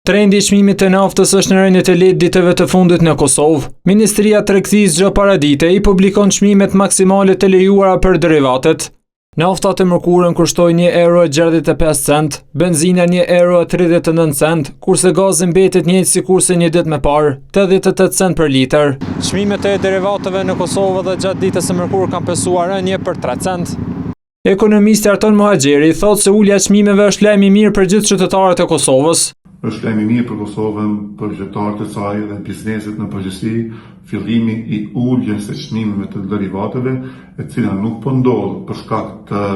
Trendi i çmimit të naftës është në rënje të lehtë ditëve të fundit në Kosovë. Ministria e Tregtisë çdo paradite i publikon çmimet maksimale të lejuara për derivatet. Nafta të mërkurën kushtoi €1.65, benzina €1.39, kurse gazi mbetet njëjtë sikurse një ditë më parë, 88 cent për litër. Çmimet e derivateve në Kosovë dhe gjatë ditës së mërkurë kanë pësuar rënje për 3 cent. Ekonomisti Arton Muhaxheri thotë se ulja e çmimeve është lajm i mirë për gjithë qytetarët e Kosovës. Është lajm i mirë për Kosovën, për qytetarët e saj dhe bizneset në përgjithësi, fillimi i uljes së çmimeve të derivateve, e cila nuk po ndodh për shkak të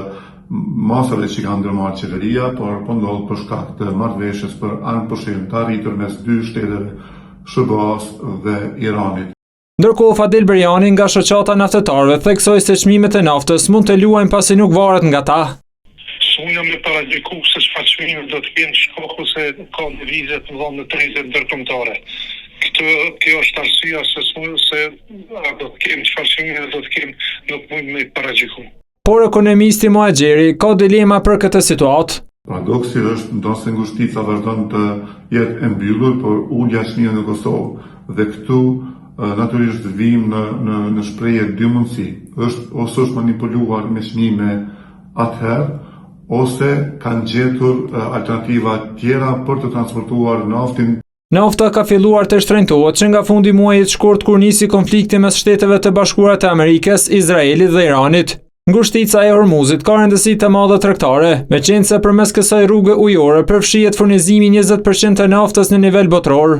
masave që ka ndërmarrë qeveria, por po ndodh për shkak të marrëveshjes për anëpushim të arritur mes dy shteteve, SBA-s dhe Iranit. Ndërkohë Fadil Berjani nga shoqata naftetarëve theksoi se çmimet e naftës mund të luajnë pasi nuk varet nga ta. Unë jam me paradjiku se çfarë çmime do të kenë shkaku se ka devizet në vend në trezet ndërkombëtare. Kjo është arsyeja se do të kenë çfarë çmime do të kenë, nuk mund me paradjiku. Por ekonomisti Muhaxheri ka dilema për këtë situatë. Paradoksi është ndonse ngushtica vazhdon të jetë e mbyllur, por ulja e çmimeve në Kosovë dhe këtu natyrisht vim në shprehje dy mundësi. Ose është manipuluar me çmime atëherë, ose kanë gjetur alternativa tjera për të transportuar naftin. Nafta ka filluar të shtrenjtohet që nga fundi muajit shkurt kur nisi konflikti mes Shteteve të Bashkuara të Amerikës, Izraelit dhe Iranit. Ngushtica e Hormuzit ka rëndësi të madhe tregtare, meqense përmes kësaj rruge ujore përfshihet furnizimi 20% të naftës në nivel botror.